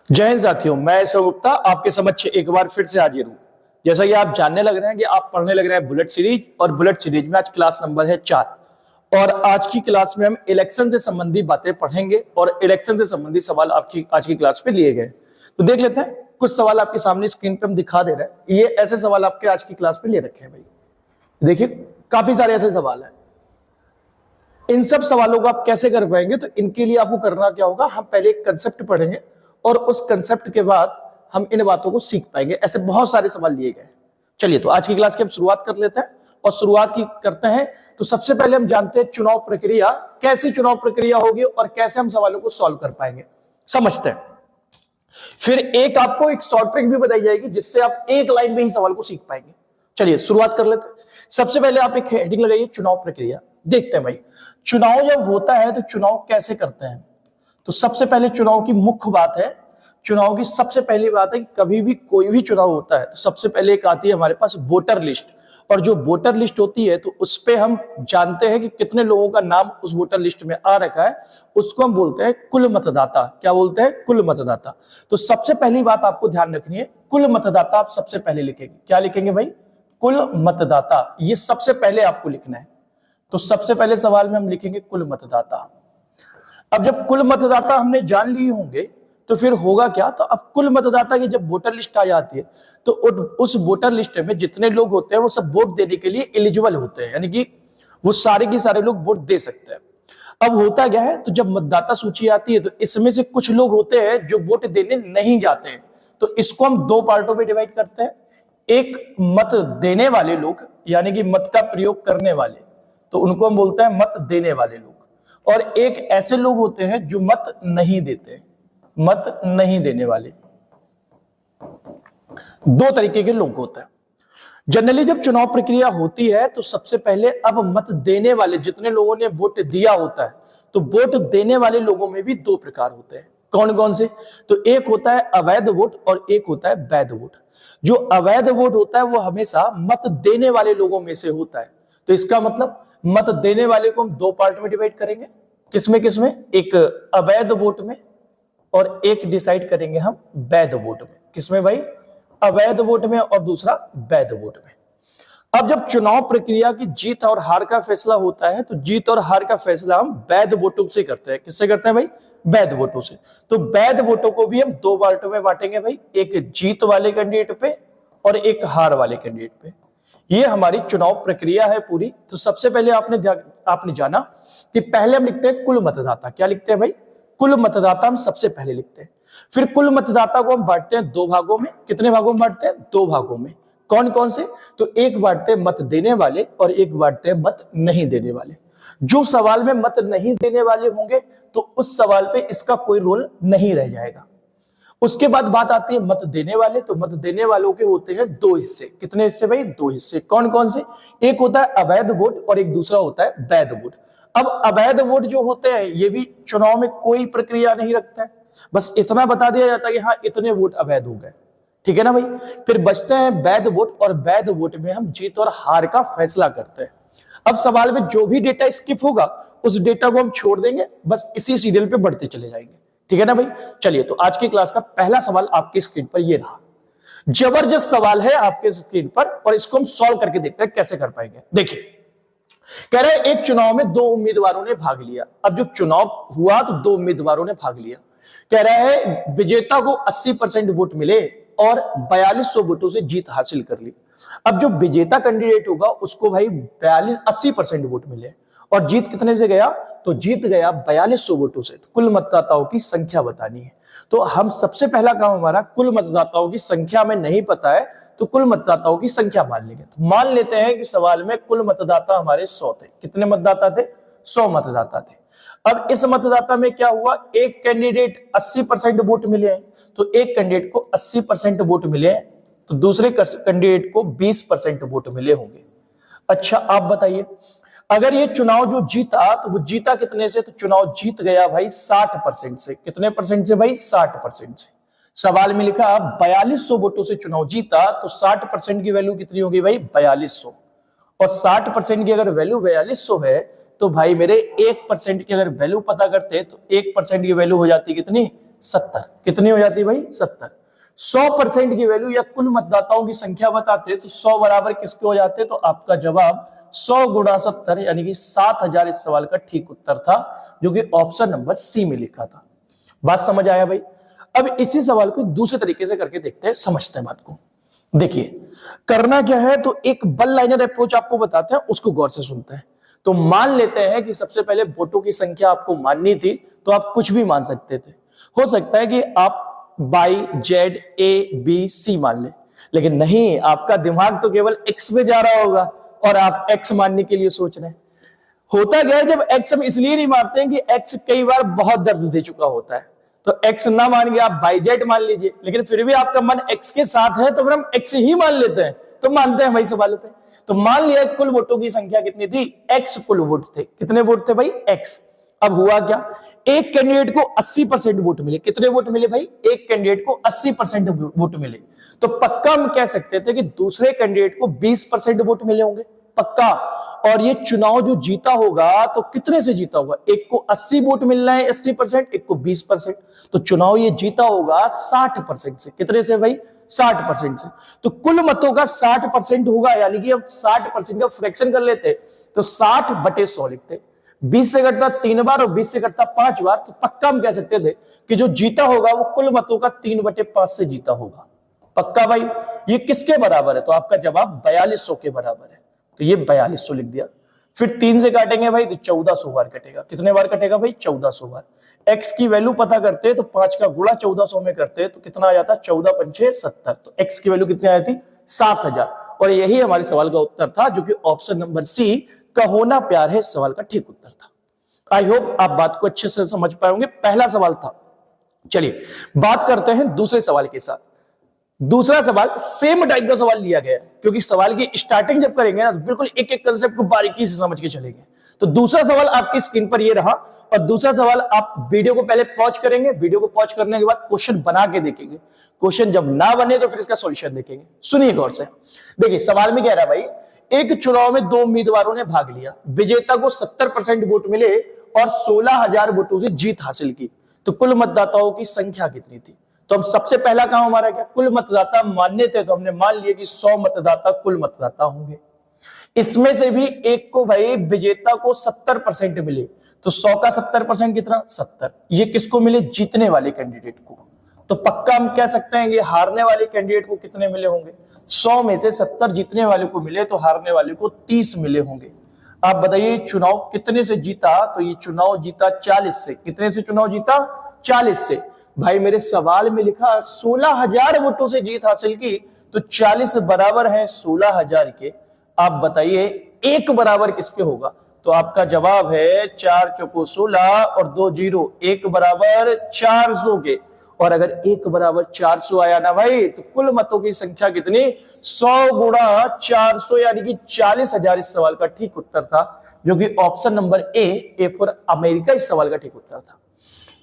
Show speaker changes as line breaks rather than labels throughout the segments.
जय हिंद साथियों, मैं शिव गुप्ता आपके समक्ष एक बार फिर से हाजिर हूँ। जैसा कि आप जानने लग रहे हैं कि आप पढ़ने लग रहे हैं बुलेट सीरीज, और बुलेट सीरीज में आज क्लास नंबर है 4। और आज की क्लास में हम इलेक्शन से संबंधित बातें पढ़ेंगे और इलेक्शन से संबंधित सवाल आपकी आज की क्लास पे लिए गए। तो देख लेते हैं, कुछ सवाल आपके सामने स्क्रीन पे हम दिखा दे रहे हैं। ये ऐसे सवाल आपके आज की क्लास पे ले रखे हैं भाई। देखिए, काफी सारे ऐसे सवाल हैं। इन सब सवालों को आप कैसे कर पाएंगे, तो इनके लिए आपको करना क्या होगा, हम पहले एक कंसेप्ट पढ़ेंगे और उस कंसेप्ट के बाद हम इन बातों को सीख पाएंगे। ऐसे बहुत सारे सवाल लिए गए। चलिए, तो आज की क्लास की हम शुरुआत कर लेते हैं और शुरुआत की करते हैं। तो सबसे पहले हम जानते हैं चुनाव प्रक्रिया, कैसी चुनाव प्रक्रिया होगी और कैसे हम सवालों को सॉल्व कर पाएंगे, समझते हैं। फिर एक आपको एक शॉर्ट ट्रिक भी बताई जाएगी जिससे आप एक लाइन में ही सवाल को सीख पाएंगे। चलिए शुरुआत कर लेते हैं। सबसे पहले आप एक हेडिंग लगाइए, चुनाव प्रक्रिया। देखते हैं भाई, चुनाव जब होता है तो चुनाव कैसे करते हैं। तो सबसे पहले चुनाव की मुख्य बात है, चुनाव की सबसे पहली बात है कि कभी भी कोई भी चुनाव होता है तो सबसे पहले एक आती है हमारे पास वोटर लिस्ट। और जो वोटर लिस्ट होती है तो उस पे हम जानते हैं कि कितने लोगों का नाम उस वोटर लिस्ट में आ रखा है, उसको हम बोलते हैं कुल मतदाता। क्या बोलते हैं? कुल मतदाता। तो सबसे पहली बात आपको ध्यान रखनी है, कुल मतदाता आप सबसे पहले लिखेंगे। क्या लिखेंगे भाई? कुल मतदाता। ये सबसे पहले आपको लिखना है। तो सबसे पहले सवाल में हम लिखेंगे कुल मतदाता। अब जब कुल मतदाता हमने जान लिए होंगे तो फिर होगा क्या, तो अब कुल मतदाता की जब वोटर लिस्ट आ जाती है तो उस वोटर लिस्ट में जितने लोग होते हैं वो सब वोट देने के लिए एलिजिबल होते हैं, यानी कि वो सारे के सारे लोग वोट दे सकते हैं। अब होता क्या है, तो जब मतदाता सूची आती है तो इसमें से कुछ लोग होते हैं जो वोट देने नहीं जाते हैं। तो इसको हम दो पार्टों में डिवाइड करते हैं। एक मत देने वाले लोग, यानी कि मत का प्रयोग करने वाले, तो उनको हम बोलते हैं मत देने वाले लोग। और एक ऐसे लोग होते हैं जो मत नहीं देते, मत नहीं देने वाले। दो तरीके के लोग होते हैं। जनरली जब चुनाव प्रक्रिया होती है तो सबसे पहले अब मत देने वाले जितने लोगों ने वोट दिया होता है, तो वोट देने वाले लोगों में भी दो प्रकार होते हैं। कौन कौन से? तो एक होता है अवैध वोट और एक होता है वैध वोट। जो अवैध वोट होता है वो हमेशा मत देने वाले लोगों में से होता है। तो इसका मतलब मत देने वाले को हम दो पार्ट में डिवाइड करेंगे। किसमें किसमें? एक अवैध वोट में और एक डिसाइड करेंगे हम वैध वोट में। किसमें भाई? अवैध वोट में और दूसरा वैध वोट में। अब जब चुनाव प्रक्रिया की जीत और हार का फैसला होता है तो जीत और हार का फैसला हम वैध वोटों से करते हैं। किससे करते हैं भाई? वैध वोटों से। तो वैध वोटों को भी हम दो पार्टों में बांटेंगे भाई, एक जीत वाले कैंडिडेट पे और एक हार वाले कैंडिडेट पे। ये हमारी चुनाव प्रक्रिया है पूरी। तो सबसे पहले आपने जाना कि पहले हम लिखते हैं कुल मतदाता। क्या लिखते हैं भाई? कुल मतदाता हम सबसे पहले लिखते हैं। फिर कुल मतदाता को हम बांटते हैं दो भागों में। कितने भागों में बांटते हैं? दो भागों में। कौन कौन से? तो एक बांटते हैं मत देने वाले और एक बांटते हैं मत नहीं देने वाले। जो सवाल में मत नहीं देने वाले होंगे तो उस सवाल पे इसका कोई रोल नहीं रह जाएगा। उसके बाद बात आती है मत देने वाले। तो मत देने वालों के होते हैं दो हिस्से। कितने हिस्से भाई? दो हिस्से। कौन कौन से? एक होता है अवैध वोट और एक दूसरा होता है वैध वोट। अब अवैध वोट जो होते हैं ये भी चुनाव में कोई प्रक्रिया नहीं रखता है, बस इतना बता दिया जाता है कि हाँ इतने वोट अवैध हो गए, ठीक है ना भाई। फिर बचते हैं वैध वोट, और वैध वोट में हम जीत और हार का फैसला करते हैं। अब सवाल में जो भी डेटा स्किप होगा उस डेटा को हम छोड़ देंगे, बस इसी सीरियल पे बढ़ते चले जाएंगे, ठीक है ना भाई। चलिए, तो आज की क्लास का पहला सवाल आपकी स्क्रीन पर ये रहा। जबरदस्त सवाल है आपके स्क्रीन पर और इसको हम सॉल्व करके देखते हैं कैसे कर पाएंगे। देखिए, कह रहे हैं एक चुनाव में दो उम्मीदवारों ने भाग लिया। अब जो चुनाव हुआ तो दो उम्मीदवारों ने भाग लिया। कह रहा है विजेता को 80% वोट मिले और 4200 वोटों से जीत हासिल कर ली। अब जो विजेता कैंडिडेट होगा उसको भाई 80% वोट मिले और जीत कितने से गया? तो जीत गया 4200 वोटों से। तो कुल मतदाताओं की संख्या बतानी है। तो हम सबसे पहला काम हमारा, कुल मतदाताओं की संख्या हमें नहीं पता है तो कुल मतदाताओं की संख्या मान लेंगे। तो मान लेते हैं कि सवाल में कुल मतदाता हमारे 100 थे। कितने मतदाता थे? 100 मतदाता थे। अब इस मतदाता में क्या हुआ, एक कैंडिडेट 80% वोट मिले हैं, तो एक कैंडिडेट को 80% वोट मिले हैं, तो दूसरे कैंडिडेट को 20% वोट मिले होंगे। अच्छा, आप बताइए, अगर ये चुनाव जो जीता तो वो जीता कितने से? तो चुनाव जीत गया भाई 60% से। कितने परसेंट से भाई? 60% से। सवाल में लिखा 4200 वोटों से चुनाव जीता, तो 60% की वैल्यू कितनी होगी भाई? 4200। और 60% की अगर वैल्यू 4200 है तो भाई मेरे 1% की अगर वैल्यू पता करते तो 1% की वैल्यू हो जाती कितनी? 70। कितनी हो जाती है भाई? 70। 100% की वैल्यू या कुल मतदाताओं की संख्या बताते तो 100 बराबर किसके हो जाते? तो आपका जवाब 100 गुणा 70 यानी कि 7000 इस सवाल का ठीक उत्तर था, जो कि ऑप्शन नंबर सी में लिखा था। बात समझ आया भाई? अब इसी सवाल को दूसरे तरीके से करके देखते हैं, समझते हैं बात को। देखिए करना क्या है, तो एक बल लाइनर अप्रोच आपको बताते हैं, उसको गौर से सुनते हैं। तो मान लेते हैं कि सबसे पहले वोटों की संख्या आपको माननी थी, तो आप कुछ भी मान सकते थे। हो सकता है कि आप by z a b c मान ले, लेकिन नहीं, आपका दिमाग तो केवल एक्स में जा रहा होगा और आप एक्स मानने के लिए सोच रहे हैं। होता क्या है, जब एक्स हम इसलिए नहीं मानते हैं कि एक्स कई बार बहुत दर्द दे चुका होता है, तो एक्स ना मान के आप बाई जेड मान लीजिए, लेकिन फिर भी आपका मन एक्स के साथ है तो फिर हम एक्स ही मान लेते हैं, तो मानते हैं भाई सवालों पे। तो मान लिया कुल वोटों की संख्या कितनी थी? एक्स कुल वोट थे। कितने वोट थे भाई? एक्स। अब हुआ क्या, एक कैंडिडेट को 80% वोट मिले। कितने वोट मिले भाई? एक कैंडिडेट को 80% वोट मिले। तो पक्का हम कह सकते थे कि दूसरे कैंडिडेट को 20% वोट मिले होंगे, पक्का। और ये चुनाव जो जीता होगा तो कितने से जीता होगा? एक को 80 वोट मिल रहा है 80%, एक को 20%, तो चुनाव ये जीता होगा 60% से। कितने से भाई? 60% से। तो कुल मतों का 60% होगा, यानी कि अब 60% का फ्रैक्शन कर लेते तो 60/100 लिखते। 20 से कटता 3 बार और 20 से कटता 5 बार, तो पक्का हम कह सकते थे कि जो जीता होगा वो कुल मतों का 3/5 से जीता होगा। पक्का भाई? ये किसके बराबर है? तो आपका जवाब 4200 के बराबर है, तो ये 4200 लिख दिया। फिर 3 से काटेंगे भाई तो 1400 बार कटेगा। कितने बार कटेगा भाई? 1400 बार। x की वैल्यू पता करते हैं तो 5 का गुणा 1400 में करते हैं तो कितना आ जाता? 14 पंचे 70। तो x की वैल्यू कितनी आई थी? 7000। और यही हमारे सवाल का उत्तर था, जो कि ऑप्शन नंबर सी का होना प्यार है सवाल का ठीक उत्तर था। आई होप आप बात को अच्छे से समझ पाए होंगे। पहला सवाल था। चलिए बात करते हैं दूसरे सवाल के साथ। दूसरा सवाल सेम टाइप का सवाल लिया गया है, क्योंकि सवाल की स्टार्टिंग जब करेंगे ना तो बिल्कुल एक एक कंसेप्ट को बारीकी से समझ के चलेंगे। तो दूसरा सवाल आपकी स्क्रीन पर ये रहा, और दूसरा सवाल आप वीडियो को पहले पॉज करेंगे, वीडियो को पॉज करने के बाद क्वेश्चन बना के देखेंगे। क्वेश्चन जब ना बने तो फिर इसका सॉल्यूशन देखेंगे। सुनिए गौर से। देखिए सवाल में कह रहा है भाई, एक चुनाव में 2 उम्मीदवारों ने भाग लिया, विजेता को 70% वोट मिले और 16,000 वोटों से जीत हासिल की, तो कुल मतदाताओं की संख्या कितनी थी? तो हम सबसे पहला काम हमारा क्या? कुल मतदाता मानने थे, तो हमने मान लिया कि 100 मतदाता कुल मतदाता होंगे। इसमें से भी एक को भाई विजेता को 70% मिले, तो 100 का 70% कितना? 70। ये किसको मिले? जीतने वाले कैंडिडेट को। तो पक्का हम कह सकते हैं कि हारने वाले कैंडिडेट को कितने मिले होंगे? 100 में से 70 जीतने वाले को मिले, तो हारने वाले को 30 मिले होंगे। आप बताइए चुनाव कितने से जीता? तो ये चुनाव जीता 40 से। कितने से चुनाव जीता? 40 से। भाई मेरे सवाल में लिखा 16,000 वोटों से जीत हासिल की, तो 40 बराबर है 16,000 के। आप बताइए एक बराबर किसके होगा? तो आपका जवाब है 4 चौको 16 और 2 0, एक बराबर 400 के। और अगर एक बराबर 400 आया ना भाई, तो कुल मतों की संख्या कितनी? 100 गुणा 400, यानी कि 40,000 इस सवाल का ठीक उत्तर था, जो कि option number A for America इस सवाल का ठीक उत्तर था।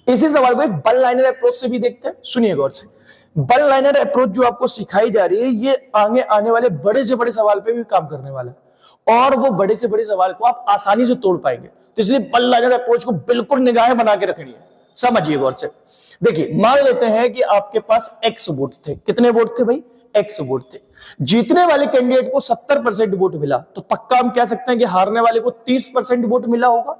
इसी सवाल को एक बल लाइनर अप्रोच से भी देखते हैं। सुनिए गौर से। बल लाइनर अप्रोच जो आपको सिखाई जा रही है, ये आगे आने वाले बड़े से बड़े सवाल पे भी काम करने वाला है, और वो बड़े से बड़े सवाल को आप आसानी से तोड़ पाएंगे। तो इसलिए बल लाइनर अप्रोच को बिल्कुल निगाहें बना के रखनी है। समझिए गौर से। देखिए मान लेते हैं कि आपके पास एक्स वोट थे। कितने वोट थे भाई? एक्स वोट थे। जीतने वाले कैंडिडेट को 70% वोट मिला, तो पक्का हम कह सकते हैं कि हारने वाले को 30% वोट मिला होगा।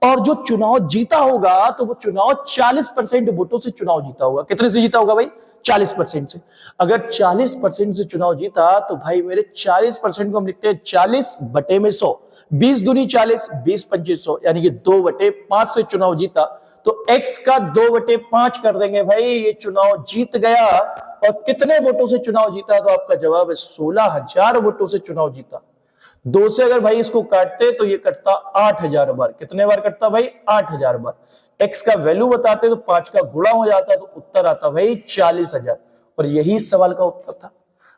और जो चुनाव जीता होगा तो वो चुनाव 40% वोटों से चुनाव जीता होगा। कितने से जीता होगा भाई? 40% से। अगर 40% से चुनाव जीता तो भाई मेरे 40% को हम लिखते हैं 40 बटे में 100। 20 दूनी 40, 20 पंचे 100, यानी कि 2/5 से चुनाव जीता। तो x का 2/5 कर देंगे भाई, ये चुनाव जीत गया। और कितने वोटों से चुनाव जीता? तो आपका जवाब है 16,000 वोटों से चुनाव जीता। 2 से अगर भाई इसको काटते तो ये कटता 8,000 बार। कितने बार कटता भाई? 8,000 बार। x का वैल्यू बताते तो 5 का गुणा हो जाता, तो उत्तर आता भाई 40,000। और यही सवाल का उत्तर था।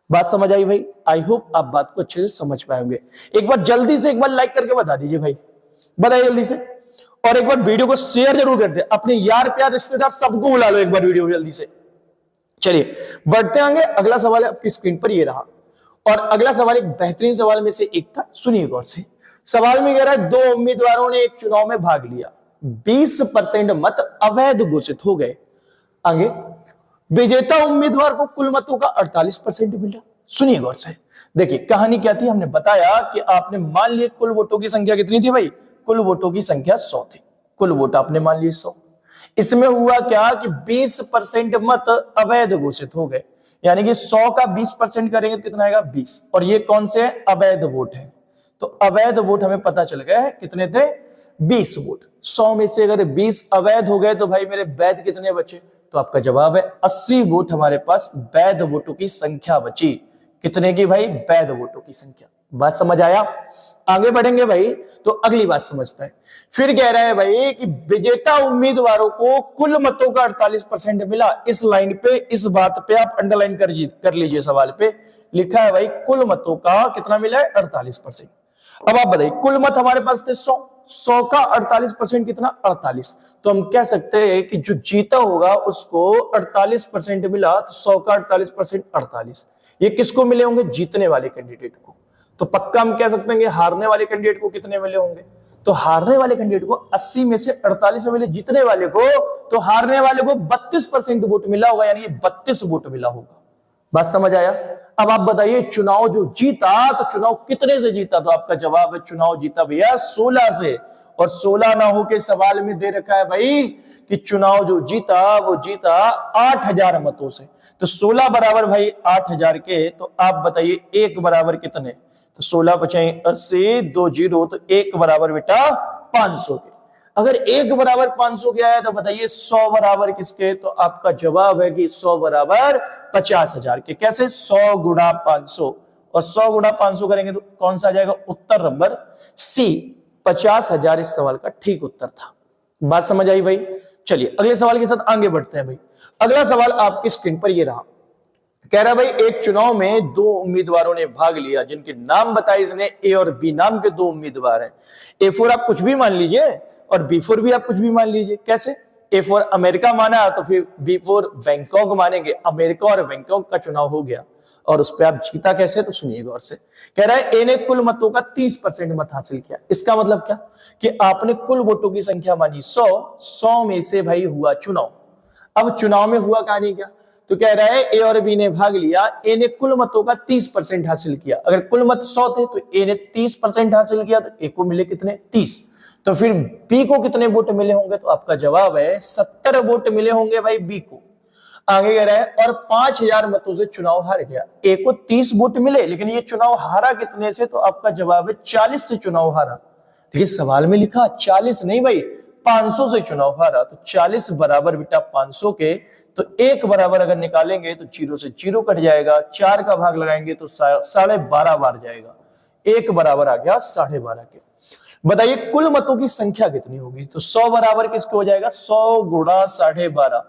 बात समझ आई भाई? आई होप आप बात को अच्छे से समझ पाएंगे। एक बार जल्दी से एक बार लाइक करके बता दीजिए भाई, बताइए जल्दी से। और एक बार वीडियो को शेयर जरूर कर दे, अपने यार प्यार रिश्तेदार सबको बुला लो एक बार वीडियो जल्दी से। चलिए बढ़ते आगे। अगला सवाल आपकी स्क्रीन पर ये रहा, और अगला सवाल एक बेहतरीन सवाल में से एक था। सुनिए गौर से। सवाल में कह रहा है 2 उम्मीदवारों ने एक चुनाव में भाग लिया, 20% मत अवैध घोषित हो गए। आगे, विजेता उम्मीदवार को कुल मतों का 48% मिला। सुनिए गौर से, देखिए कहानी क्या थी, हमने बताया कि आपने मान लिए कुल वोटों की संख्या कितनी थी भाई, कुल वोटों की संख्या 100 थी, कुल वोट आपने मान लिए 100। इसमें हुआ क्या कि 20% मत अवैध घोषित हो गए, यानी कि 100 का 20% करेंगे तो कितना आएगा 20, और ये कौन से अवैध वोट है, तो अवैध वोट हमें पता चल गया है कितने थे, 20 वोट। 100 में से अगर 20 अवैध हो गए तो भाई मेरे वैध कितने बचे, तो आपका जवाब है 80 वोट हमारे पास वैध वोटों की संख्या बची। कितने की भाई, वैध वोटों की संख्या। बात समझ आया? आगे बढ़ेंगे भाई तो अगली बात समझते हैं। फिर कह रहा है भाई कि विजेता उम्मीदवारों को कुल मतों का 48% मिला। इस लाइन पे, इस बात पे आप अंडरलाइन कर लीजिए, सवाल पे लिखा है भाई कुल मतों का कितना मिला है, 48%। अब आप बताइए, कुल मत हमारे पास थे 100, 100 का 48% कितना, 48। तो हम कह सकते हैं कि जो जीता होगा उसको 48% मिला, तो 100 का 48% 48। ये किसको मिले होंगे, जीतने वाले कैंडिडेट को। तो पक्का हम कह सकते हैं कि हारने वाले कैंडिडेट को कितने मिले होंगे, तो हारने वाले कैंडिडेट को 80 में से 48 में मिले, जीतने वाले को, तो हारने वाले को 32% वोट मिला होगा, यानी 32 वोट मिला होगा। बात समझ आया? अब आप बताइए, चुनाव जो जीता तो चुनाव कितने से जीता, तो आपका जवाब है चुनाव जीता भैया 16 से। और 16 ना हो के सवाल में दे रखा है भाई कि चुनाव जो जीता वो जीता 8000 मतों से। तो 16 बराबर भाई 8000 के, तो आप बताइए एक बराबर कितने, तो 16 पचाई 80, 2 0, तो एक बराबर बेटा 500 के। अगर एक बराबर 500 के आया तो बताइए 100 बराबर किसके, तो आपका जवाब है कि 100 बराबर 50,000 के। कैसे, 100 गुणा 500, और 100 गुणा 500 करेंगे तो कौन सा आ जाएगा, उत्तर नंबर सी, 50,000 इस सवाल का ठीक उत्तर था। बात समझ आई भाई? चलिए अगले सवाल के साथ आगे बढ़ते हैं भाई। अगला सवाल आपकी स्क्रीन पर ये रहा, कह रहा भाई एक चुनाव में दो उम्मीदवारों ने भाग लिया, जिनके नाम बताए इसने, ए और बी नाम के दो उम्मीदवार हैं। A4 आप कुछ भी मान लीजिए और B4 भी आप कुछ भी मान लीजिए। कैसे, A4 अमेरिका माना तो फिर B4 बैंकॉक मानेंगे, अमेरिका और बैंकॉक का चुनाव हो गया। और उस पर आप जीता कैसे, तो सुनिए गौर से। कह रहा है ए ने कुल मतों का 30% मत हासिल किया। इसका मतलब क्या कि आपने कुल वोटों की संख्या मानी 100 में से भाई हुआ चुनाव। अब चुनाव में हुआ कहानी क्या, तो कह रहा है ए और बी ने भाग लिया, ए ने कुल मतों का 30% हासिल किया। अगर कुल मत 100 थे तो ए ने 30% हासिल किया, तो ए को मिले कितने, 30। तो फिर बी को कितने वोट मिले होंगे, तो आपका जवाब है 70 वोट मिले होंगे भाई बी को। आगे कह रहा है और 5000 मतों से चुनाव हार गया। ए को 30 वोट मिले, लेकिन ये चुनाव हारा कितने से, तो आपका जवाब है 40 से चुनाव हारा। देखिए सवाल में लिखा 40 नहीं भाई, 500 से चुनाव हारा। तो 40 बराबर बेटा 500 के, तो एक बराबर अगर निकालेंगे तो 0 से 0 कट जाएगा, 4 का भाग लगाएंगे तो 12.5 बार जाएगा, एक बराबर आ गया 12.5 के। बताइए कुल मतों की संख्या कितनी होगी, तो 100 बराबर किसके हो जाएगा, 100 गुणा 12.5।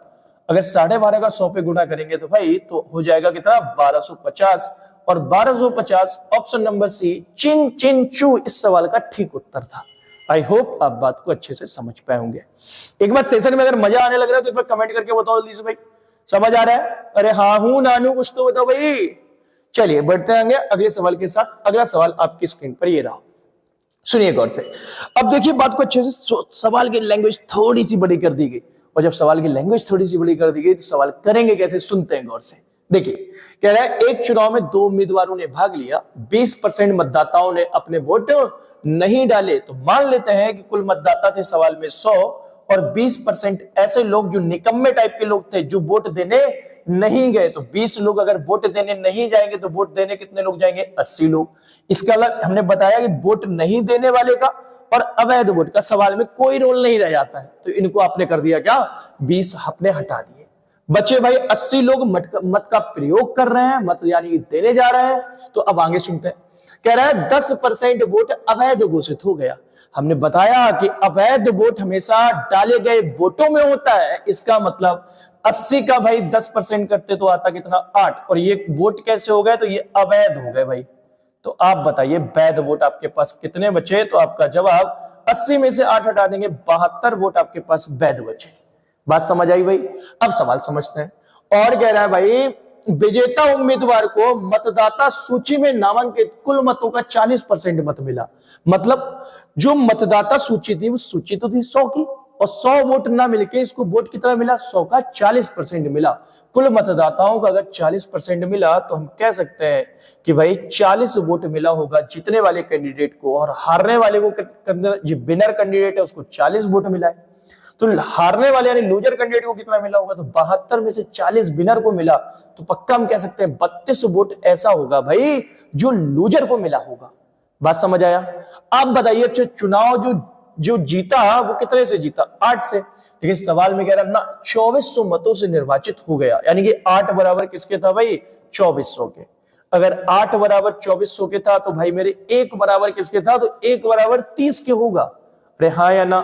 अगर 12.5 का 100 पे गुणा करेंगे तो भाई तो हो जाएगा कितना, 1250। और 1250 ऑप्शन नंबर सी, चिन चिन चू इस सवाल का ठीक उत्तर था। आई होप आप बात को अच्छे से समझ पाए होंगे। एक बार सेशन में अगर मजा आने लग रहा है तो एक बार कमेंट करके बताओ जल्दी से भाई, समझ आ रहा है? अरे हाँ हूं नानू कुछ तो बताओ भाई। चलिए बढ़ते आएंगे अगले सवाल के साथ। अगला सवाल आपकी स्क्रीन पर ये रहा, सुनिए गौर से। अब देखिए बात को अच्छे से, सवाल की लैंग्वेज थोड़ी सी बड़ी कर दी गई, और जब सवाल की लैंग्वेज थोड़ी सी बड़ी कर दी गई तो सवाल करेंगे कैसे, सुनते हैं गौर से। देखिए कह रहा है एक चुनाव में दो उम्मीदवारों ने भाग लिया, 20% मतदाताओं ने अपने वोट नहीं डाले। तो मान लेते हैं कि कुल मतदाता थे सवाल में 100, और 20% ऐसे लोग जो निकम्मे टाइप के लोग थे जो वोट देने नहीं गए। तो 20 लोग अगर वोट देने नहीं जाएंगे तो वोट देने कितने लोग जाएंगे, 80 लोग। इसका अलग हमने बताया कि वोट नहीं देने वाले का और अवैध वोट का सवाल में कोई रोल नहीं रह जाता है, तो इनको आपने कर दिया क्या, 20 आपने हटा दिए। बच्चे भाई 80 लोग मत का प्रयोग कर रहे हैं, मत यानी देने जा रहे हैं। तो अब आगे सुनते हैं, कह रहा है 10% वोट अवैध घोषित हो गया। हमने बताया कि अवैध वोट हमेशा डाले गए वोटों में होता है। इसका मतलब 80 का भाई 10% करते तो आता कितना, 8, और ये वोट कैसे हो गए, तो ये अवैध हो गए भाई। तो आप बताइए वैध वोट आपके पास कितने बचे, तो आपका जवाब 80 में से 8 हटा देंगे, 72 वोट आपके पास वैध बचे। बात समझ आई भाई? अब सवाल समझते हैं। और कह रहा है भाई विजेता उम्मीदवार को मतदाता सूची में नामांकित कुल मतों का 40% मत मिला। मतलब जो मतदाता सूची थी वो सूची तो थी 100 की, और 100 वोट ना मिलके इसको वोट कितना मिला, 100 का 40% मिला। कुल मतदाताओं का अगर 40% मिला तो हम कह सकते हैं कि भाई 40 वोट मिला होगा जीतने वाले कैंडिडेट को, और हारने वाले को जो विनर कैंडिडेट है उसको 40 वोट मिला है। तो हारने वाले यानी लूजर कैंडिडेट को कितना मिला होगा, तो 72 में से 40 विनर को मिला, तो पक्का हम कह सकते हैं 32 वोट ऐसा होगा भाई जो लूजर को मिला होगा। बात समझ आया? आप बताइए अच्छा चुनाव जो जीता वो कितने से जीता, 8 से। लेकिन सवाल में कह रहा ना 2400 मतों से निर्वाचित हो गया, यानी कि 8 बराबर किसके था भाई, 2400 के। अगर 8 बराबर 2400 के था तो भाई मेरे 1 बराबर किसके था, तो 1 बराबर 30 के होगा। अरे हाँ या ना,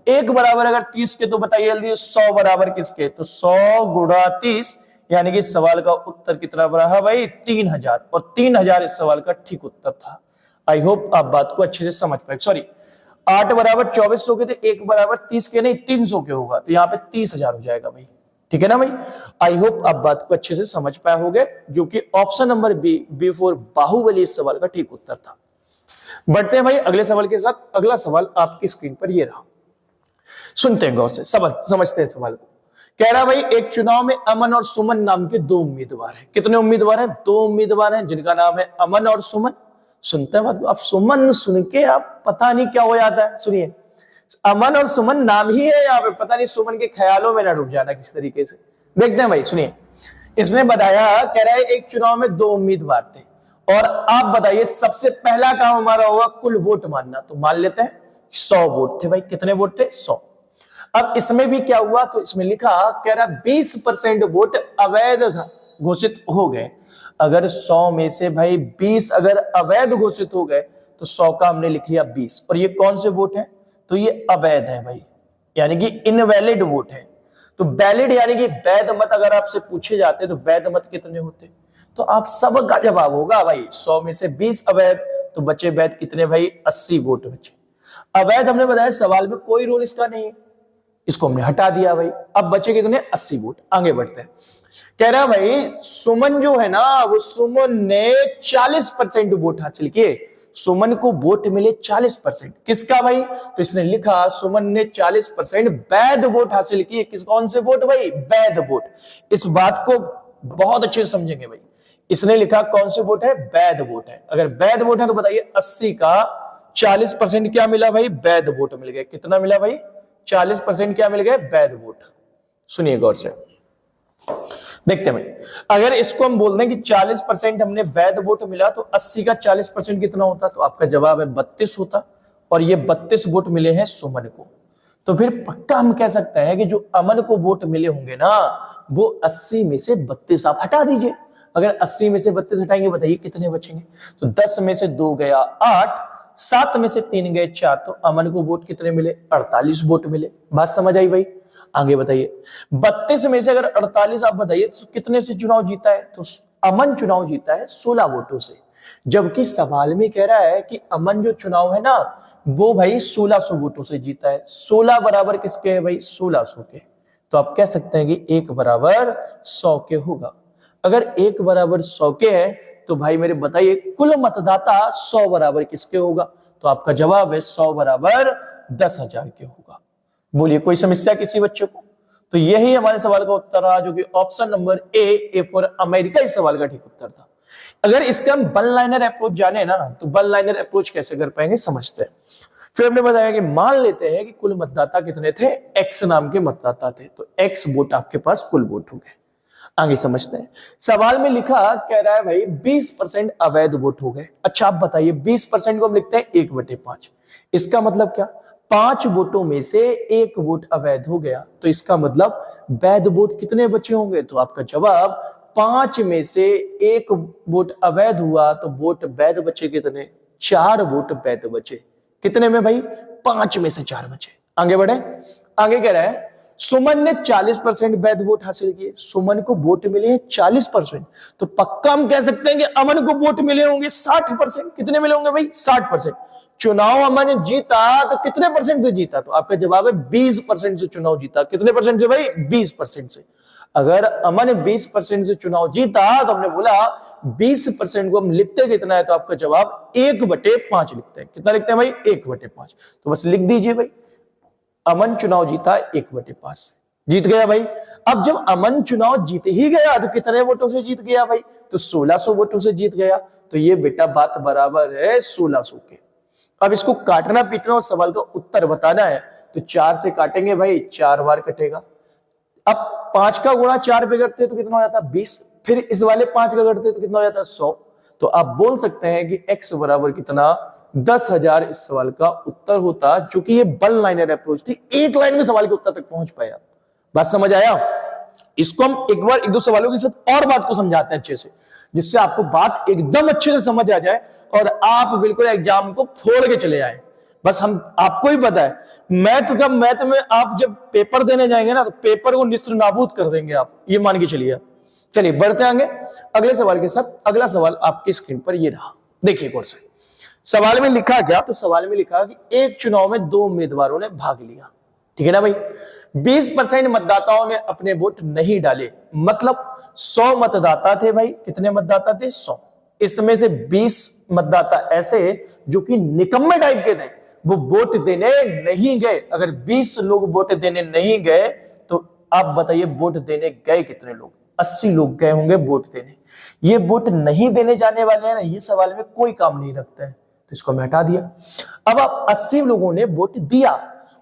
1 बराबर अगर 30 के तो बताइए जल्दी 100 बराबर किसके, तो 100 गुणा 30, यानी कि सवाल का उत्तर कितना रहा भाई 3000, और 3000 इस सवाल का ठीक उत्तर था। आई होप आप बात को अच्छे से समझ पाए। सॉरी 8 बराबर 2400 के थे, 1 बराबर 30 के नहीं 300 के होगा, तो यहाँ पे 30,000 हो जाएगा भाई। ठीक है ना भाई? आई होप आप बात को अच्छे से समझ पाए होंगे, जो कि option number B for Baahubali इस सवाल का ठीक उत्तर था। बढ़ते हैं भाई अगले सवाल के साथ। अगला सवाल आपकी स्क्रीन पर ये रहा, सुनते हैं गौर से, समझते हैं सवाल को। कह रहा भाई एक चुनाव में अमन और सुमन नाम के 2 उम्मीदवार हैं। कितने उम्मीदवार हैं? 2 उम्मीदवार हैं जिनका नाम है अमन और सुमन। सुनते हैं बात को। अब सुमन सुन के आप पता नहीं क्या हो जाता है। सुनिए, अमन और सुमन नाम ही है यहाँ पे, पता नहीं सुमन के ख्यालों में ना डूब जाना किस तरीके से। देखते हैं भाई, सुनिए। इसने बताया, कह रहा है एक चुनाव में 2 उम्मीदवार थे, और आप बताइए सबसे पहला काम हमारा होगा कुल वोट मानना। तो मान लेते हैं 100 वोट थे भाई। कितने वोट थे? 100। अब इसमें भी क्या हुआ, तो इसमें लिखा, कह रहा 20% वोट अवैध घोषित हो गए। अगर 100 में से भाई 20 अगर अवैध घोषित हो गए तो 100 का हमने लिख लिया 20, और ये कौन से वोट है, तो ये अवैध है भाई, यानी कि इनवैलिड वोट है। तो वैलिड यानी कि वैध मत अगर आपसे पूछे जाते तो वैध मत कितने होते, तो आप सब का जवाब होगा भाई 100 में से 20 अवैध, तो बचे वैध कितने भाई, 80 वोट बचे। अवैध हमने बताया सवाल में कोई रोल इसका नहीं है, इसको हमने हटा दिया भाई। अब बचे कितने, 80 वोट। आगे बढ़ते हैं। कह रहा भाई सुमन जो है ना, वो सुमन ने 40% वोट हासिल किए। सुमन को वोट मिले 40%। किसका भाई, तो इसने लिखा सुमन ने 40% वैध वोट हासिल किए। कौन से वोट भाई, वैध वोट। इस बात को बहुत अच्छे से समझेंगे भाई। इसने लिखा कौन से वोट है, वैध वोट है। अगर वैध वोट है तो बताइए 80 का 40% क्या मिला भाई, वैध वोट मिल गए। कितना मिला भाई, 40% क्या मिल गए, वैध वोट। सुनिए गौर से, देखते हैं भाई। अगर इसको हम बोल दें कि 40% हमने वैध वोट मिला, तो 80 का 40% कितना होता, तो आपका जवाब है 32 होता, और ये 32 वोट मिले हैं सुमन को। तो फिर पक्का हम कह सकते हैं कि जो अमन को वोट मिले होंगे ना, वो 80 में से 32 आप हटा दीजिए। अगर 80 में से 32 हटाएंगे बताइए कितने बचेंगे, तो 10 में से 2 गया 8, 7 में से 3 गए 4, तो अमन को वोट कितने मिले, 48 वोट मिले। बात समझ आई भाई? आगे बताइए। 32 में से अगर 48 आप बताइए तो कितने से चुनाव जीता है, तो अमन चुनाव जीता है 16 वोटों से। जबकि सवाल में कह रहा है कि अमन जो चुनाव है ना, वो भाई 1600 वोटों से जीता है। 16 बराबर किसके है भाई, 1600 के। तो आप कह सकते हैं कि 1 बराबर 100 के होगा। अगर 1 बराबर 100 के है तो भाई मेरे बताइए कुल मतदाता 100 बराबर किसके होगा, तो आपका जवाब है 100 बराबर 10,000 के होगा। बोलिए कोई समस्या किसी बच्चे को? तो यही हमारे सवाल का उत्तर रहा, जो कि option number A for America इस सवाल का ठीक उत्तर था। अगर इसका हम वन लाइनर अप्रोच जाने ना, तो वन लाइनर अप्रोच कैसे कर पाएंगे समझते हैं। फिर हमने बताया कि मान लेते हैं कि कुल मतदाता कितने थे, एक्स नाम के मतदाता थे, तो एक्स वोट आपके पास कुल वोट हो गए। आगे समझते हैं। सवाल में लिखा, कह रहा है भाई 20% अवैध वोट हो गए। अच्छा आप बताइए 20% को हम लिखते हैं 1/5। इसका मतलब क्या, 5 वोटों में से 1 वोट अवैध हो गया, तो इसका मतलब वैध वोट कितने बचे होंगे, तो आपका जवाब 5 में से 1 वोट अवैध हुआ, तो वोट वैध बचे कितने, 4 वोट वैध बचे। कितने में भाई, 5 में से 4 बचे। आगे बढ़े। आगे कह रहा है सुमन ने 40% वैध वोट हासिल किए। सुमन को वोट मिले हैं 40%, तो पक्का हम कह सकते हैं कि अमन को वोट मिले होंगे 60%। कितने मिले होंगे भाई, 60%। चुनाव अमन जीता तो कितने परसेंट से जीता, तो आपका जवाब है 20% से चुनाव जीता। कितने परसेंट से भाई, 20% से। अगर अमन 20% से चुनाव जीता, तो हमने बोला 20% को हम लिखते कितना है, तो आपका जवाब 1/5 लिखते हैं। कितना लिखते हैं भाई, 1/5। तो बस लिख दीजिए भाई, अमन चुनाव जीता 1/5 से, जीत गया भाई। अब जब अमन चुनाव जीत ही गया तो कितने वोटों से जीत गया भाई? तो 1600 वोटों से जीत गया। तो ये बेटा बात बराबर है 1600 के। अब इसको काटना पीटना और सवाल का उत्तर बताना है, तो 4 से काटेंगे भाई, 4 बार कटेगा। अब 5 का गुणा 4 पे करते तो कितना हो जाता? 20। फिर इस वाले 5 का करते तो कितना हो जाता? 100। तो आप बोल सकते हैं कि x बराबर कितना? 10,000 इस सवाल का उत्तर होता, जो कि ये बल लाइनर अप्रोच थी, एक लाइन में सवाल के उत्तर तक पहुंच पाया। बात समझ आया? इसको हम एक बार 1-2 सवालों के साथ और बात को समझाते हैं अच्छे से, जिससे आपको बात एकदम अच्छे से समझ आ जाए और आप बिल्कुल एग्जाम को फोड़ के चले आए। बस हम आपको ही पता है, मैथ में आप जब पेपर देने जाएंगे ना, तो पेपर को निस्त्र नाबूद कर देंगे आप, ये मान के चलिए। चलिए बढ़ते आगे अगले सवाल के साथ। अगला सवाल आपकी स्क्रीन पर ये रहा, देखिए गौर से। सवाल में लिखा क्या? तो सवाल में लिखा कि एक चुनाव में 2 उम्मीदवारों ने भाग लिया, ठीक है ना भाई। 20% मतदाताओं ने अपने वोट नहीं डाले, मतलब 100 मतदाता थे भाई। कितने मतदाता थे? 100। इसमें से 20 मतदाता ऐसे जो कि निकम्मे टाइप के थे, वो वोट देने नहीं गए। अगर 20 लोग वोट देने नहीं गए तो आप बताइए वोट देने गए कितने लोग? 80 लोग गए होंगे वोट देने। ये वोट नहीं देने जाने वाले हैं ना, ये सवाल में कोई काम नहीं रखता है, तो इसको मैं हटा दिया। अब आप 80 लोगों ने वोट दिया,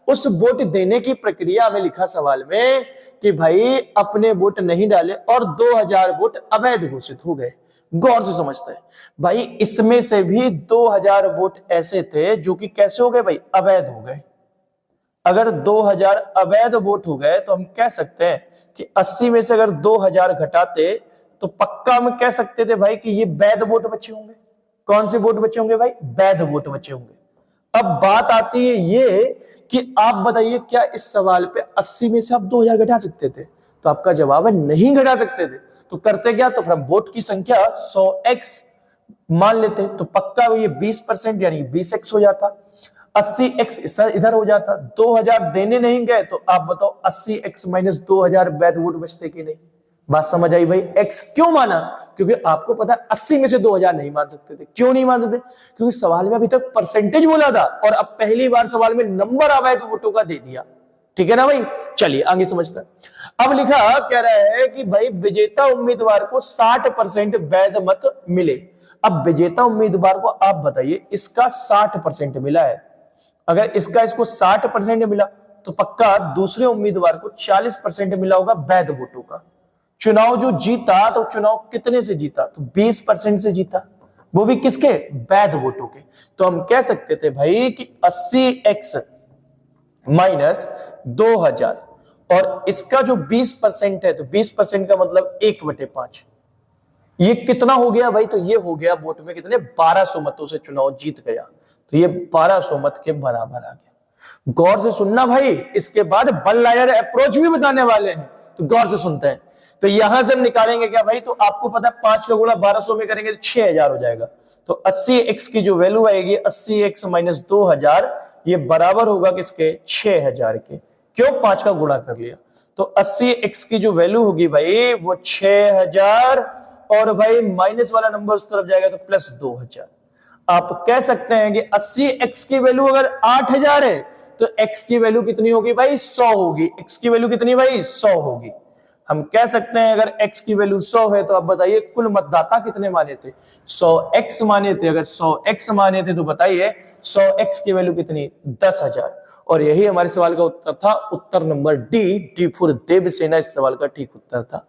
उस वोट देने की प्रक्रिया में लिखा सवाल में कि भाई अपने वोट नहीं डाले और 2000 वोट अवैध घोषित हो गए। गौर से समझते हैं भाई, इसमें से भी 2000 वोट ऐसे थे जो कि कैसे हो गए भाई? अवैध हो गए। अगर 2000 अवैध वोट हो गए तो हम कह सकते हैं कि 80 में से अगर 2000 घटाते तो पक्का हम कह सकते थे भाई कि ये वैध वोट बचे होंगे। कौन से वोट बचे होंगे भाई? वैध वोट बचे होंगे। अब बात आती है ये कि आप बताइए क्या इस सवाल पे 80 में से आप 2000 घटा सकते थे? तो आपका जवाब है नहीं घटा सकते थे। तो करते क्या? तो फिर हम वोट की संख्या 100x मान लेते, तो पक्का ये 20% यानी 20x हो जाता। 80x इधर हो जाता। 2000 देने नहीं गए तो आप बताओ 80x माइनस 2000 वैध वोट बचते कि नहीं? बात समझ आई भाई? x क्यों माना? क्योंकि आपको पता है 80 में से 2000 नहीं मान सकते थे। क्यों नहीं मान सकते? क्योंकि सवाल में अभी तक परसेंटेज बोला था और अब पहली बार सवाल में नंबर अवैध वोटों का दे दिया, ठीक है ना भाई। चलिए आगे समझते हैं। अब लिखा कह रहा है कि भाई विजेता उम्मीदवार को 60% वैध मत मिले। अब विजेता उम्मीदवार को आप बताइए इसका 60% मिला है। अगर इसको 60% मिला तो पक्का दूसरे उम्मीदवार को 40% मिला होगा वैध वोटों का। चुनाव जो जीता तो चुनाव कितने से जीता? तो 20% से जीता, वो भी किसके? वैध वोटों के। तो हम कह सकते थे भाई कि 80x माइनस 2000 और इसका जो 20% है, तो 20% का मतलब 1/5। ये कितना हो गया भाई? तो ये हो गया वोट में कितने? 1200 मतों से चुनाव जीत गया। तो ये 1200 मत के बराबर आ गया। गौर से सुनना भाई, इसके बाद बल लाइनर अप्रोच भी बताने वाले हैं, तो गौर से सुनते हैं। तो यहां से हम निकालेंगे क्या भाई? तो आपको पता है 5 का गुणा 1200 में करेंगे तो 6000 हो जाएगा। तो 80x की जो वैल्यू आएगी 80x माइनस 2000, ये बराबर होगा किसके? 6000 के। क्यों? 5 का गुणा कर लिया। तो 80x की जो वैल्यू होगी भाई वो 6000 और भाई माइनस वाला नंबर उस तरफ जाएगा तो प्लस 2000। आप कह सकते हैं कि 80x की वैल्यू अगर 8000 है तो x की वैल्यू कितनी होगी भाई? 100 होगी। x की वैल्यू कितनी भाई? 100 होगी। हम कह सकते हैं अगर x की वैल्यू 100 है तो आप बताइए कुल मतदाता कितने माने थे? 100x माने थे। अगर 100x माने थे तो बताइए 100x की वैल्यू कितनी? 10,000। और यही हमारे सवाल का उत्तर था, उत्तर नंबर डी फॉर देवसेना इस सवाल का ठीक उत्तर था।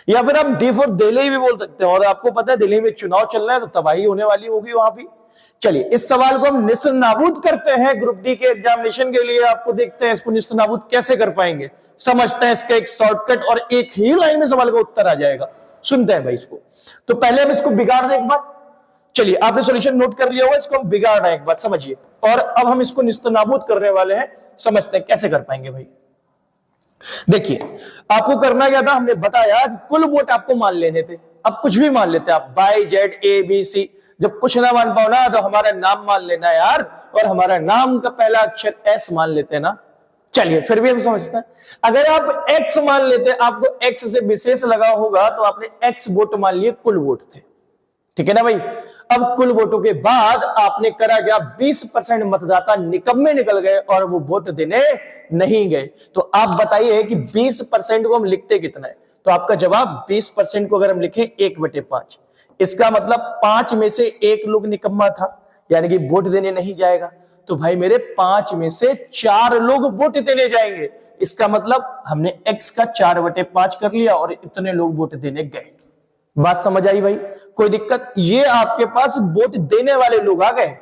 या फिर आप डी फॉर दिल्ली भी बोल सकते हैं। और आपको पता है दिल्ली में चुनाव चल रहा है तो तबाही होने वाली होगी वहां भी। चलिए इस सवाल को हम निस्त्र नाबूद करते हैं ग्रुप डी के एग्जामिनेशन के लिए। आपको देखते हैं इसको निस्त्र नाबूद कैसे कर पाएंगे, समझते हैं। इसका एक शॉर्टकट और एक ही लाइन में सवाल का उत्तर आ जाएगा। सुनते हैं भाई इसको। तो पहले हम इसको बिगाड़ दें एक बार। चलिए आपने सॉल्यूशन नोट कर लिया होगा, इसको हम बिगाड़ रहे हैं एक बार, समझिए। और अब हम इसको निस्त्र नाबूद करने वाले हैं, समझते हैं कैसे कर पाएंगे भाई। देखिए आपको करना क्या था, हमने बताया कुल वोट आपको मान लेने थे। अब कुछ भी मान लेते हैं आप, by z a b c. जब कुछ ना मान पाओ ना तो हमारा नाम मान लेना यार, और हमारा नाम का पहला अक्षर एस मान लेते ना। चलिए फिर भी हम समझते हैं, अगर आप एक्स मान लेते, आपको एक्स से विशेष लगा होगा तो आपने एक्स वोट मान लिए, कुल वोट थे। ठीक है ना भाई। अब कुल वोटों के बाद आपने करा क्या, 20% मतदाता निकम्मे निकल गए और वो वोट देने नहीं गए। तो आप बताइए कि 20% को हम लिखते कितना है, तो आपका जवाब 20% को अगर हम लिखें 1/5, इसका मतलब 5 में से 1 लोग निकम्मा था, यानी कि वोट देने नहीं जाएगा। तो भाई मेरे 5 में से 4 लोग वोट देने जाएंगे, इसका मतलब हमने x का 4/5 कर लिया और इतने लोग वोट देने गए। बात समझ आई भाई, कोई दिक्कत? ये आपके पास वोट देने वाले लोग आ गए।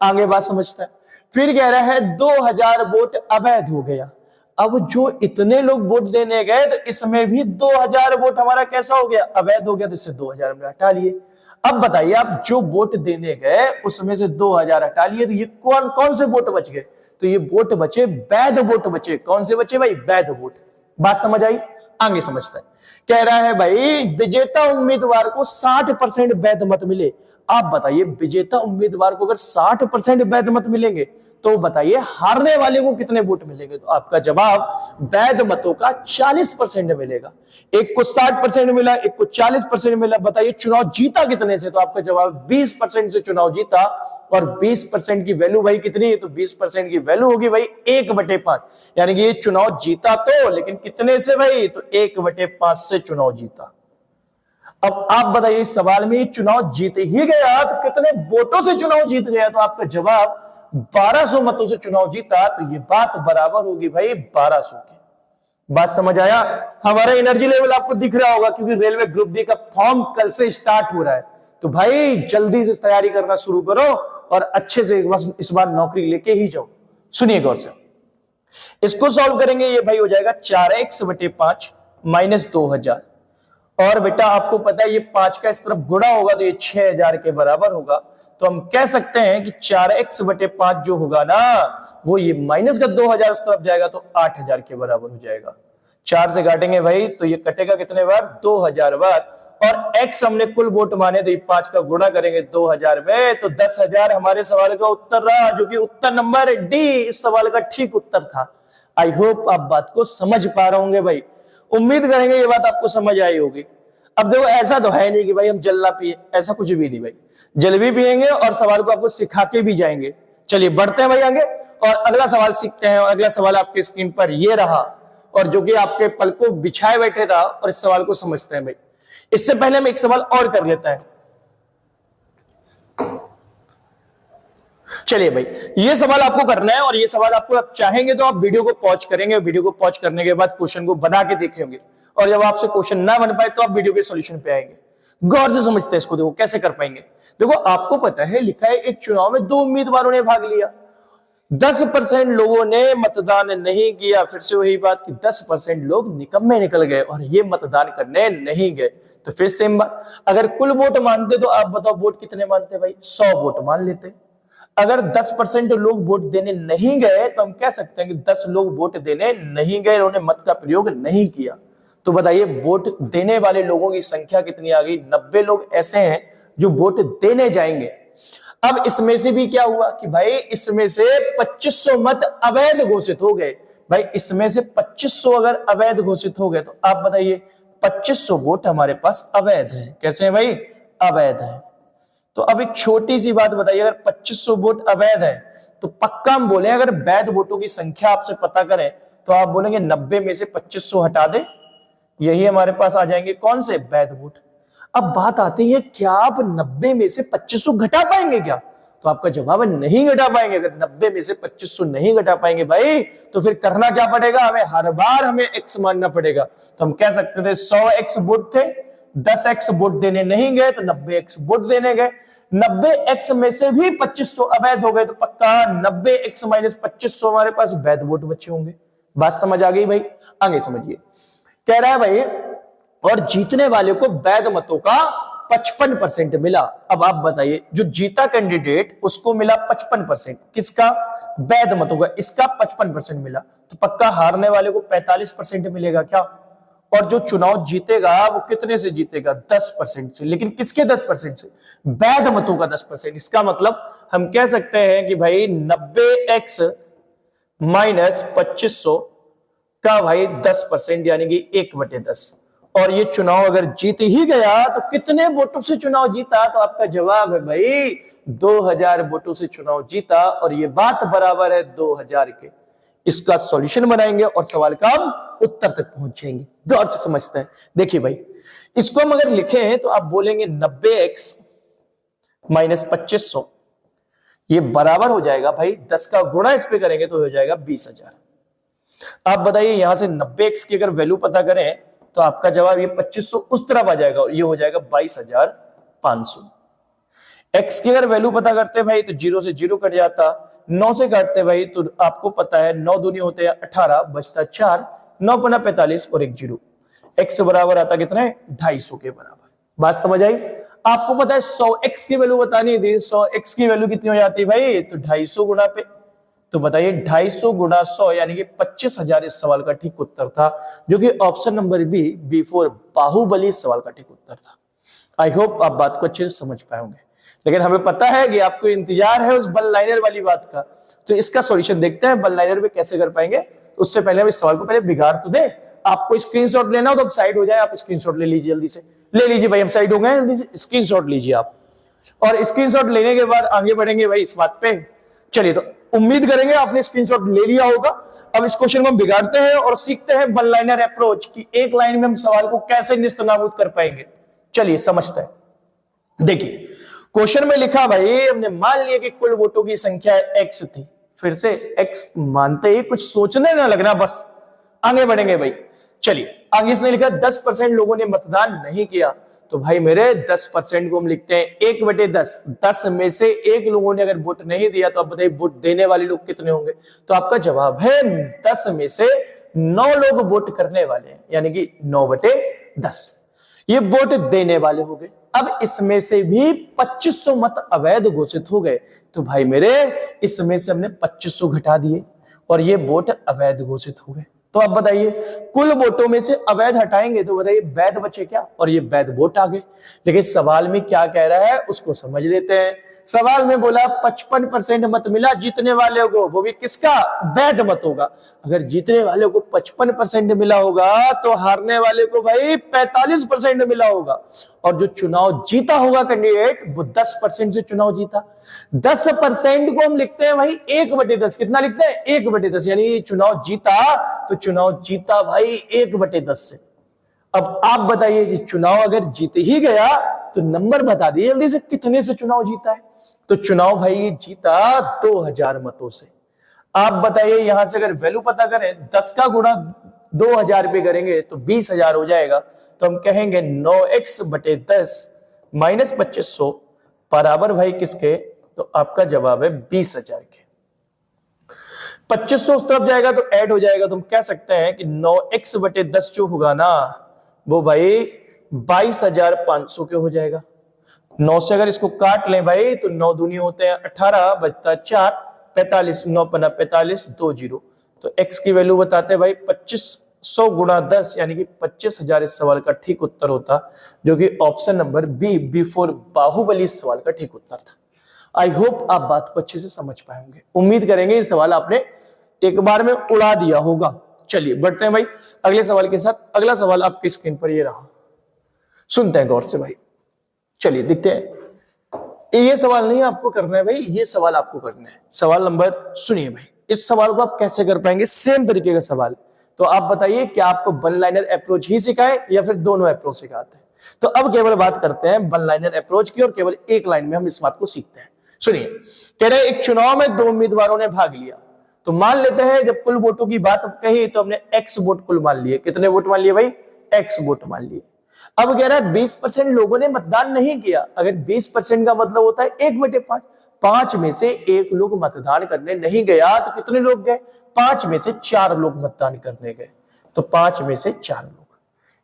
आगे बात समझता है, फिर कह रहा है 2000 वोट अवैध हो गया। अब जो इतने लोग वोट देने गए तो इसमें भी 2000 वोट हमारा कैसा हो गया, अवैध हो गया, तो इससे 2000 में हटा लिए। अब बताइए, आप जो वोट देने गए उसमें से 2000 हटा लिए, तो ये कौन कौन से वोट बच गए, तो ये वोट बचे वैध वोट बचे। कौन से बचे भाई, वैध वोट। बात समझ आई, आगे समझता है। कह रहा है भाई विजेता उम्मीदवार को 60% वैध मत मिले। आप बताइए विजेता उम्मीदवार को अगर 60% वैध मत मिलेंगे तो बताइए हारने वाले को कितने वोट मिलेंगे, तो आपका जवाब वैध मतों का 40% मिलेगा। एक को 60% मिला, एक को 40% मिला। बताइए चुनाव जीता कितने से, तो आपका जवाब 20% से चुनाव जीता। और 20% की वैल्यू भाई कितनी है, तो 20% की वैल्यू होगी भाई 1/5, यानी कि ये चुनाव जीता तो, लेकिन कितने से भाई, तो 1/5 से चुनाव जीता। अब आप बताइए इस सवाल में चुनाव जीत ही गया तो कितने वोटों से चुनाव जीत गया, तो आपका जवाब 1200 मतों से चुनाव जीता। तो ये बात बराबर होगी भाई 1200 की। बात समझ आया? हमारा एनर्जी लेवल आपको दिख रहा होगा, क्योंकि रेलवे ग्रुप डी का फॉर्म कल से स्टार्ट हो रहा है। तो भाई जल्दी से तैयारी करना शुरू करो और अच्छे से इस बार नौकरी लेके ही जाओ। सुनिए गौर से, इसको सॉल्व करेंगे, ये भाई हो जाएगा 4x/5 माइनस 2000। और बेटा आपको पता है ये 5 का इस तरफ गुणा होगा तो ये 6000 के बराबर होगा। तो हम कह सकते हैं कि 4x/5 जो होगा ना, वो ये माइनस का 2000 उस तरफ जाएगा तो 8000 के बराबर हो जाएगा। 4 से काटेंगे भाई तो ये कटेगा कितने बार, 2000 बार। और x हमने कुल वोट माने तो ये 5 का गुणा करेंगे 2000 में, तो 10,000 हमारे सवाल का उत्तर रहा, जो कि उत्तर नंबर डी इस सवाल का ठीक उत्तर था। आई होप आप बात को समझ पा रहे होंगे भाई, उम्मीद करेंगे ये बात आपको समझ आई होगी। अब देखो ऐसा तो है नहीं कि भाई हम जलना पिए, ऐसा कुछ भी नहीं भाई, जल भी पिएंगे और सवाल को आपको सिखा के भी जाएंगे। चलिए बढ़ते हैं भाई आगे और अगला सवाल सीखते हैं। और अगला सवाल आपके स्क्रीन पर ये रहा, और जो कि आपके पल को बिछाए बैठे था, और इस सवाल को समझते हैं भाई। इससे पहले हम एक सवाल और कर लेते हैं। चलिए भाई ये सवाल आपको करना है, और ये सवाल आपको आप चाहेंगे तो आप वीडियो को पॉज करेंगे, वीडियो को पॉज करने के बाद क्वेश्चन को बना के देखेंगे, और जब आपसे क्वेश्चन ना बन पाए तो आप वीडियो के सॉल्यूशन पे आएंगे। गौर से समझते हैं इसको, देखो कैसे कर पाएंगे। देखो आपको पता है लिखा है एक चुनाव में 2 उम्मीदवारों ने भाग लिया, 10% लोगों ने मतदान नहीं किया। फिर से वही बात कि 10% लोग निकम्मे निकल गए और ये मतदान करने नहीं गए। तो फिर सेम बात, अगर कुल वोट मानते तो आप बताओ वोट कितने मानते भाई, 100 वोट मान लेते। अगर 10% लोग वोट देने नहीं गए तो हम कह सकते हैं कि 10 लोग वोट देने नहीं गए, उन्होंने मत का प्रयोग नहीं किया। तो बताइए वोट देने वाले लोगों की संख्या कितनी आ गई, 90 लोग ऐसे हैं जो वोट देने जाएंगे। अब इसमें से भी क्या हुआ कि भाई इसमें से 2500 मत अवैध घोषित हो गए। भाई इसमें से 2500 अगर अवैध घोषित हो गए तो आप बताइए 2500 वोट हमारे पास अवैध है। कैसे है भाई, अवैध है। तो अब एक छोटी सी बात बताइए, अगर 2500 वोट अवैध है तो पक्का हम बोले, अगर वैध वोटों की संख्या आपसे पता करें तो आप बोलेंगे 90 में से 2500 हटा दे, यही हमारे पास आ जाएंगे कौन से, वैध वोट। अब बात आती है क्या आप 90 में से 2500 घटा पाएंगे क्या, तो आपका जवाब है नहीं घटा पाएंगे। अगर 90 में से 2500 नहीं घटा पाएंगे भाई तो फिर करना क्या पड़ेगा, हमें हर बार हमें x मानना पड़ेगा। तो हम कह सकते थे 100x वोट थे, 10x वोट देने नहीं गए तो 90x वोट देने गए। 90x में से भी 2500 अवैध हो गए तो पक्का 90x माइनस 2500 हमारे पास वैध वोट बचे होंगे। बात समझ आ गई भाई, आगे समझिए। कह रहा है भाई और जीतने वाले को वैध मतों का 55% मिला। अब आप बताइए जो जीता कैंडिडेट उसको मिला 55%, किसका, वैध मतों का, इसका 55% मिला, तो पक्का हारने वाले को 45% मिलेगा क्या। और जो चुनाव जीतेगा वो कितने से जीतेगा, 10% से। लेकिन किसके 10% से, वैध मतों का 10%। इसका मतलब हम कह सकते हैं कि भाई 90x माइनस 2500 का भाई 10%, यानी कि 1/10। और ये चुनाव अगर जीत ही गया तो कितने वोटों से चुनाव जीता? तो आपका जवाब है भाई 2000 वोटों से चुनाव जीता, और ये बात बराबर है 2000 के। इसका सॉल्यूशन बनाएंगे और सवाल का हम उत्तर तक पहुंच जाएंगे। गौर से समझते हैं। देखिए भाई, इसको हम अगर लिखें तो आप बोलेंगे 90x माइनस 2500, ये बराबर हो जाएगा भाई 10 का गुणा इस पे करेंगे तो हो जाएगा 20,000। आप बताइए यहां से 90x की अगर वैल्यू पता करें तो आपका जवाब ये 2500 उस तरफ आ जाएगा और ये हो जाएगा 22,500। x की अगर वैल्यू पता करते भाई तो 0 से 0 कट जाता, 9 से काटते भाई तो आपको पता है 9 दूनी होते हैं 18, बचता 4, 9 पना 45 और एक 0। x बराबर आता कितना है? 250 के बराबर। बात समझ आई? आपको पता है 100x की वैल्यू बतानी थी, 100x की वैल्यू कितनी हो जाती है भाई? तो 250 गुणा पे। तो बताइए 250 गुणा 100 यानी कि 25,000 इस सवाल का ठीक उत्तर था, जो कि option number B, B4 Baahubali इस सवाल का ठीक उत्तर था। आई होप आप बात को अच्छे से समझ पाए होंगे, लेकिन हमें पता है कि आपको इंतजार है उस वन लाइनर वाली बात का। तो इसका सॉल्यूशन देखते हैं वन लाइनर में कैसे कर पाएंगे। तो उससे पहले हम इस सवाल को पहले बिगाड़ तो दे। आपको स्क्रीनशॉट लेना हो तो अब साइड हो जाए, आप स्क्रीनशॉट ले लीजिए, जल्दी से ले लीजिए भाई, हम साइड हो गए, जल्दी से स्क्रीनशॉट लीजिए आप। और स्क्रीनशॉट लेने के बाद आगे बढ़ेंगे भाई इस बात पे। चलिए, तो उम्मीद करेंगे आपने स्क्रीनशॉट ले लिया होगा। अब इस क्वेश्चन को हम बिगाड़ते हैं और सीखते हैं वन लाइनर अप्रोच की, एक लाइन में हम सवाल को कैसे निस्तनाबूद कर पाएंगे। चलिए समझते हैं। देखिए क्वेश्चन में लिखा भाई, हमने मान लिया कि कुल वोटों की संख्या x थी। फिर से x मानते ही कुछ सोचने ना लगना, बस आगे बढ़ेंगे भाई। चलिए आगे इसने लिखा 10% लोगों ने मतदान नहीं किया। तो भाई मेरे 10% को हम लिखते हैं 1/10। 10 में से 1 लोगों ने अगर वोट नहीं दिया तो आप बताइए वोट देने वाले लोग कितने होंगे? तो आपका जवाब है 10 में से 9 लोग वोट करने वाले हैं, यानी कि 9/10 ये वोट देने वाले हो गए। अब इसमें से भी 2500 मत अवैध घोषित हो गए। तो भाई मेरे इसमें से हमने 2500 घटा दिए और ये वोट अवैध घोषित हो गए। तो अब बताइए कुल वोटों में से अवैध हटाएंगे तो बताइए वैध बचे क्या? और ये वैध वोट आ गए। लेकिन सवाल में क्या कह रहा है उसको समझ लेते हैं। सवाल में बोला 55% मत मिला जीतने वाले को, वो भी किसका? वैध मत होगा। अगर जीतने वाले को 55% मिला होगा तो हारने वाले को भाई 45% मिला होगा। और जो चुनाव जीता होगा कैंडिडेट वो 10% से चुनाव जीता। 10% को हम लिखते हैं भाई 1/10। कितना लिखते हैं? 1/10, यानी चुनाव जीता तो चुनाव जीता भाई 1/10 से। अब आप बताइए कि चुनाव अगर जीत ही गया तो नंबर बता दिए जल्दी से, कितने से चुनाव जीता है? तो चुनाव भाई जीता 2000 मतों से। आप बताइए यहां से अगर वैल्यू पता करें 10 का गुणा 2000 पे करेंगे तो 20,000 हो जाएगा। तो हम कहेंगे 9x/10 माइनस 2500 बराबर भाई किसके? तो आपका जवाब है 20,000 के। 2500 उस तरफ जाएगा तो ऐड हो जाएगा। तो हम कह सकते हैं कि 9x/10 जो होगा ना वो भाई 22,500 के हो जाएगा। 9 से अगर इसको काट लें भाई तो 9 दूनी होते हैं 18, बचता 4, 45, 9 पना 45, 2 0। तो x की वैल्यू बताते हैं भाई 2500 गुणा 10 यानी कि 25,000 इस सवाल का ठीक उत्तर होता, जो कि option number B, B4 Baahubali इस सवाल का ठीक उत्तर था। आई होप आप बात को अच्छे से समझ पाए होंगे। उम्मीद करेंगे ये सवाल आपने एक बार में उड़ा दिया होगा। चलिए बढ़ते हैं भाई अगले सवाल के साथ। अगला सवाल आपकी स्क्रीन पर ये रहा, सुनते हैं गौर से भाई। चलिए देखते हैं। ये सवाल नहीं आपको करना है भाई, ये सवाल आपको करना है। सवाल नंबर सुनिए भाई, इस सवाल को आप कैसे कर पाएंगे? सेम तरीके का सवाल। तो आप बताइए क्या आपको वन लाइनर अप्रोच ही सिखाए या फिर दोनों अप्रोच सिखाते हैं? तो अब केवल बात करते हैं वन लाइनर अप्रोच की और केवल एक लाइन में हम इस बात को सीखते हैं। सुनिए, कह रहे एक चुनाव में 2 उम्मीदवारों ने भाग लिया। तो मान लेते हैं जब कुल वोटों की बात कही तो हमने x वोट कुल मान लिए। कितने वोट मान लिए भाई? x वोट मान लिए। अब कह रहा है 20% लोगों ने मतदान नहीं किया। अगर 20% का मतलब होता है 1/5। 5 में से 1 लोग मतदान करने नहीं गया तो कितने लोग गए? 5 में से 4 लोग मतदान करने गए। तो 5 में से 4 लोग,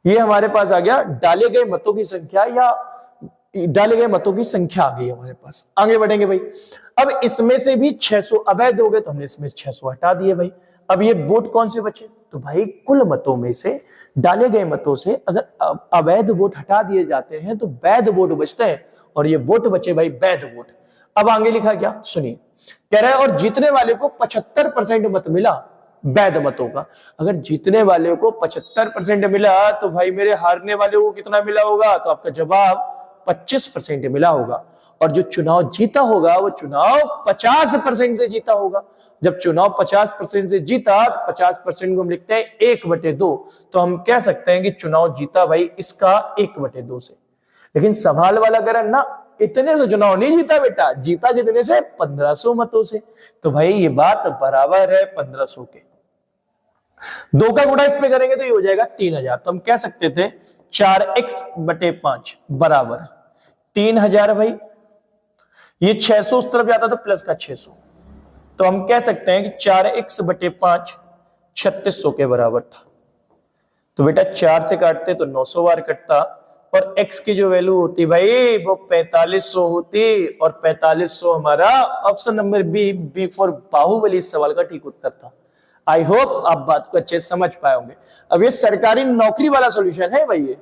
ये हमारे पास आ गया डाले गए मतों की संख्या, या डाले गए मतों की संख्या आ गई हमारे पास। आगे बढ़ेंगे भाई। अब इसमें से भी 600 अवैध हो गए तो हमने इसमें 600 हटा दिए भाई। अब ये वोट कौन से बचे? तो भाई कुल मतों में से, डाले गए मतों से अगर अवैध वोट हटा दिए जाते हैं तो वैध वोट बचते हैं, और ये वोट बचे भाई वैध वोट। अब आगे लिखा क्या सुनिए, कह रहा है और जीतने वाले को 75% मत मिला। वैध मतों का। अगर जीतने वाले को 75% मिला तो भाई मेरे हारने वाले को कितना मिला होगा, तो आपका जवाब 25% मिला होगा। और जो चुनाव जीता होगा वो चुनाव 50% से जीता होगा। जब चुनाव 50% से जीता तो 50% को हम लिखते हैं 1/2, तो हम कह सकते हैं कि चुनाव जीता भाई इसका 1/2 से। लेकिन सवाल वाला अगर है ना, इतने से चुनाव नहीं जीता बेटा, जीता कितने से, 1500 मतों से। तो भाई ये बात बराबर है 1500 के। 2 का गुणा इस पे करेंगे तो ये हो जाएगा 3000। तो हम कह सकते थे 4x/5 बराबर 3000 भाई। ये 600 उस तरफ जाता तो प्लस का 600, तो हम कह सकते हैं कि 4x/5 3600 के बराबर था। तो बेटा 4 से काटते तो 900 बार कटता, और x की जो वैल्यू होती भाई वो 4500 होती, और 4500 हमारा option number B for Baahubali इस सवाल का ठीक उत्तर था। आई होप आप बात को अच्छे से समझ पाए होंगे। अब ये सरकारी नौकरी वाला सॉल्यूशन है भाई, ये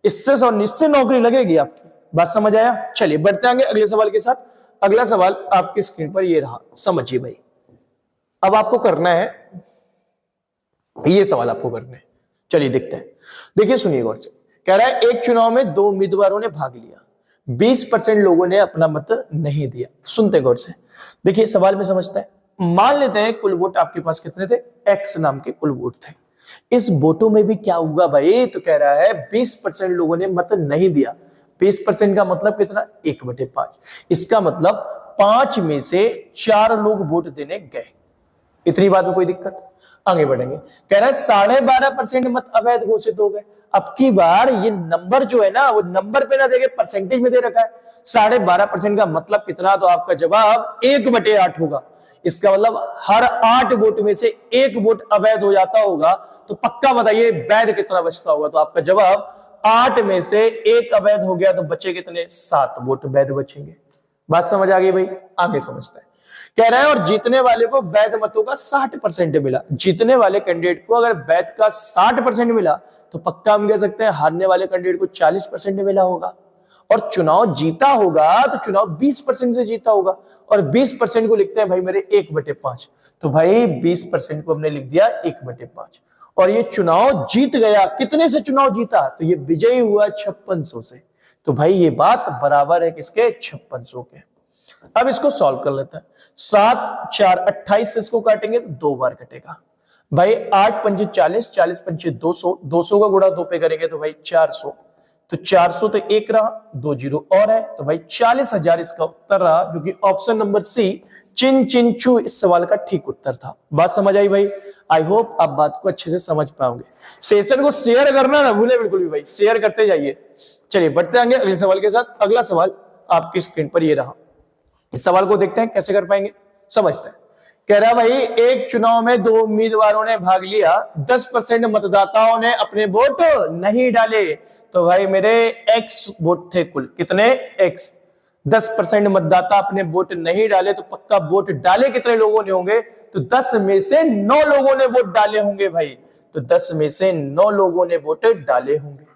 इससे निश्चय नौकरी लगेगी आपकी। बात समझ आया? चलिए बढ़ते आगे अगले सवाल के साथ। अगला सवाल आपकी स्क्रीन पर ये रहा, समझिए भाई। अब आपको करना है, ये सवाल आपको करना है। चलिए देखते हैं। देखिए सुनिए गौर से, कह रहा है एक चुनाव में 2 उम्मीदवारों ने भाग लिया, 20% लोगों ने अपना मत नहीं दिया। सुनते गौर से, देखिए सवाल में समझते हैं। मान लेते हैं कुल वोट आपके पास कितने थे, एक्स नाम के कुल वोट थे। इस वोटों में भी क्या होगा भाई, तो कह रहा है 20% लोगों ने मत नहीं दिया। 20% का मतलब कितना, 1/5। इसका मतलब 5 में से 4 लोग वोट देने गए। इतनी बात में कोई दिक्कत? आगे बढ़ेंगे। कह रहा है 12.5% मत अवैध घोषित हो गए। अब की बार ये नंबर जो है ना, वो नंबर पे ना देके परसेंटेज में दे रखा है। 12.5% का मतलब कितना, तो आपका जवाब 1/8 होगा। इसका मतलब हर 8 वोट में से 1 वोट अवैध हो जाता होगा, तो पक्का बताइए वैध कितना बचता होगा। तो आपका जवाब 8 में से 1 अवैध हो गया, तो बचे कितने, 7 वोट वैध बचेंगे। बात समझ आ गई भाई? आगे समझते हैं। कह रहा है और जीतने वाले को वैध मतों का 60% मिला। जीतने वाले कैंडिडेट को अगर वैध का 60% मिला तो पक्का हम कह सकते हैं हारने वाले कैंडिडेट को 40% मिला होगा। और चुनाव जीता होगा तो चुनाव 20% से जीता होगा, और 20% को लिखते हैं भाई मेरे 1/5। तो भाई 20% को हमने लिख दिया 1/5। और ये चुनाव जीत गया, कितने से चुनाव जीता, तो ये विजयी हुआ 5600 से। तो भाई ये बात बराबर है किसके, 5600 के। अब इसको सॉल्व कर लेते हैं। 7 4 28 से इसको काटेंगे तो 2 बार कटेगा भाई। 8 पंजे 40, 40 पंजे 200, 200 का गुणा 2 पे करेंगे तो भाई 400। तो 400 तो 1 रहा, 2 जीरो और है, तो भाई 40,000 इसका उत्तर रहा, जो कि ऑप्शन नंबर सी चिन चिन चू इस सवाल का ठीक उत्तर था। बात समझ आई भाई? आई होप आप बात को अच्छे से समझ पाओगे। सेशन को शेयर करना ना भूले बिल्कुल भी भाई, शेयर करते जाइए। चलिए बढ़ते आगे अगले सवाल के साथ। अगला सवाल आपकी स्क्रीन पर ये रहा। इस सवाल को देखते हैं कैसे कर पाएंगे, समझते हैं। कह रहा भाई एक चुनाव में 2 उम्मीदवारों ने भाग लिया, 10% मतदाताओं ने अपने वोट नहीं डाले। तो भाई मेरे एक्स वोट थे कुल, कितने, एक्स। 10% मतदाता अपने वोट नहीं डाले, तो पक्का वोट डाले कितने लोगों ने होंगे, तो 10 में से 9 लोगों ने वोट डाले होंगे भाई। तो 10 में से 9 लोगों ने वोट डाले होंगे।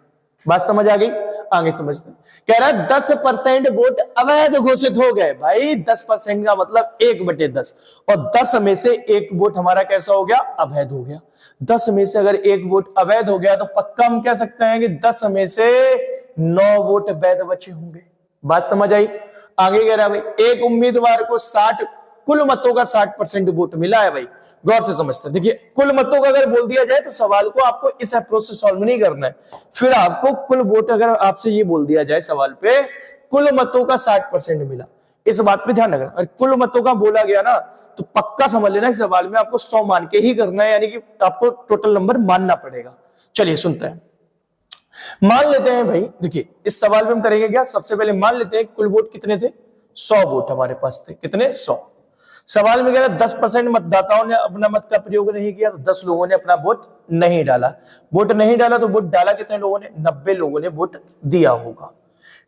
बात समझ आ गई? आगे समझते हैं। कह रहा है 10% वोट अवैध घोषित हो गए। भाई 10% का मतलब 1/10, और 10 में से 1 वोट हमारा कैसा हो गया, अवैध हो गया। 10 में से अगर 1 वोट अवैध हो गया तो पक्का हम कह सकते हैं कि 10 में से 9 वोट वैध बचे होंगे। बात समझ आई? आगे कह रहा है भाई एक उम्मीदवार को 60 कुल मतों का 60% वोट मिला है। भाई गौर से समझते हैं। देखिए कुल मतों का अगर बोल दिया जाए तो सवाल को आपको इस अप्रोच से सॉल्व नहीं करना है। फिर आपको कुल वोट, अगर आपसे ये बोल दिया जाए सवाल पे कुल मतों का 60% मिला, इस बात पे ध्यान रखना। अगर कुल मतों का बोला गया ना तो पक्का समझ लेना कि सवाल में आपको 100 मान के ही करना है, यानी कि आपको टोटल नंबर मानना पड़ेगा। चलिए सुनते हैं। मान लेते हैं भाई, देखिए इस सवाल में हम करेंगे क्या, सबसे पहले मान लेते हैं कुल वोट कितने थे, 100 वोट हमारे पास थे। कितने, 100। सवाल में कह रहा है 10% मतदाताओं ने अपना मत का प्रयोग नहीं किया, तो 10 लोगों ने अपना वोट नहीं डाला। वोट नहीं डाला तो वोट डाला कितने लोगों ने, 90 लोगों ने वोट दिया होगा।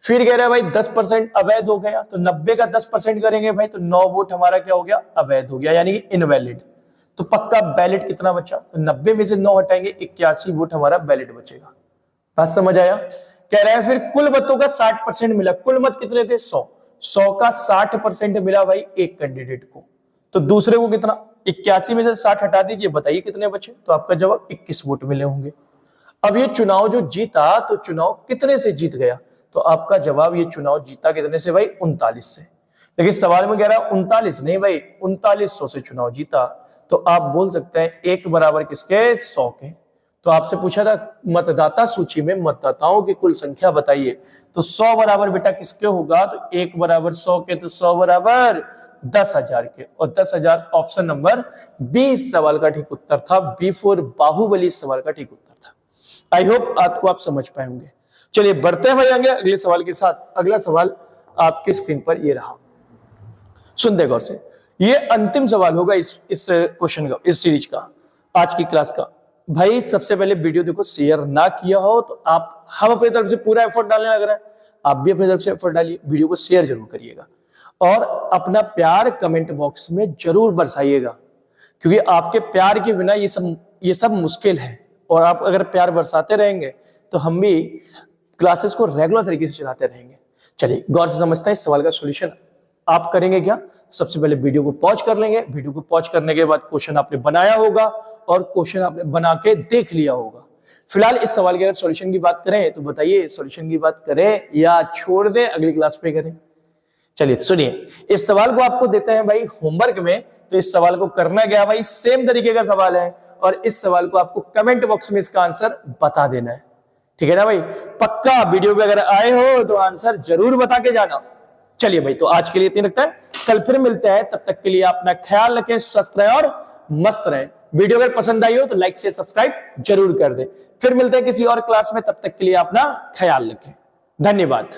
फिर कह रहा है भाई 10% अवैध हो गया, तो 90 का 10% करेंगे भाई, तो 9 वोट हमारा क्या हो गया, अवैध हो गया, यानी कि इनवैलिड। तो पक्का बैलेट कितना बचा, तो 90 में से 9 हटाएंगे, 81 वोट हमारा बैलेट बचेगा। बात समझ आया? कह रहा है फिर कुल मतों का 60% मिला। कुल मत कितने थे, 100 का 60% मिला भाई एक कैंडिडेट को, तो दूसरे को कितना, 81 में से 60 हटा दीजिए, बताइए कितने बचे। तो आपका जवाब 21 वोट मिले होंगे। अब ये चुनाव जो जीता, तो चुनाव कितने से जीत गया, तो आपका जवाब ये चुनाव जीता कितने से भाई, 39 से। लेकिन सवाल में कह रहा 39 नहीं भाई, 3900 से चुनाव जीता। तो आप बोल सकते हैं 1 बराबर किसके, 100 के। तो आपसे पूछा था मतदाता सूची में मतदाताओं की कुल संख्या बताइए, तो 100 बराबर बेटा किसके होगा, तो 1 बराबर 100 के, तो 100 बराबर 10,000 के। और 10,000 ऑप्शन नंबर बी इस सवाल का ठीक उत्तर था। B4 बाहुबली इस सवाल का ठीक उत्तर था। आई होप आपको आप समझ पाए होंगे। चलिए बढ़ते हैं भाई आगे अगले सवाल के साथ। अगला सवाल आपकी स्क्रीन पर ये रहा, सुनते गौर से। ये अंतिम सवाल होगा इस क्वेश्चन का, इस सीरीज का, आज की क्लास का। भाई सबसे पहले वीडियो देखो, शेयर ना किया हो तो आप, हम अपनी तरफ से पूरा एफर्ट डालने लग रहा है, आप भी अपनी तरफ से एफर्ट डालिए, वीडियो को शेयर जरूर करिएगा और अपना प्यार कमेंट बॉक्स में जरूर बरसाइएगा, क्योंकि आपके प्यार के बिना ये सब मुश्किल है। और आप अगर प्यार बरसाते रहेंगे तो हम भी क्लासेस को रेगुलर तरीके से चलाते रहेंगे। चलिए गौर से समझते हैं इस सवाल का सॉल्यूशन। आप करेंगे क्या, सबसे पहले वीडियो को पॉज कर लेंगे। वीडियो को पॉज करने के बाद क्वेश्चन आपने बनाया होगा और क्वेश्चन आपने बना के देख लिया होगा। फिलहाल इस सवाल की अगर सॉल्यूशन की बात करें तो बताइए, सॉल्यूशन की बात करें या छोड़ दें, अगली क्लास पे करें। चलिए सुनिए, इस सवाल को आपको देते हैं भाई होमवर्क में, तो इस सवाल को करना क्या भाई, सेम तरीके का सवाल है और इस सवाल को आपको कमेंट बॉक्स में इसका आंसर बता देना है। ठीक है ना भाई, पक्का वीडियो पे अगर आए हो तो आंसर जरूर बता के जाना। चलिए भाई, तो आज के लिए इतना रखता है, कल फिर मिलते हैं। तब तक के लिए अपना ख्याल रखें, स्वस्थ रहें और मस्त रहें। वीडियो अगर पसंद आई हो तो लाइक शेयर सब्सक्राइब जरूर कर दें। फिर मिलते हैं किसी और क्लास में, तब तक के लिए अपना ख्याल रखें। धन्यवाद।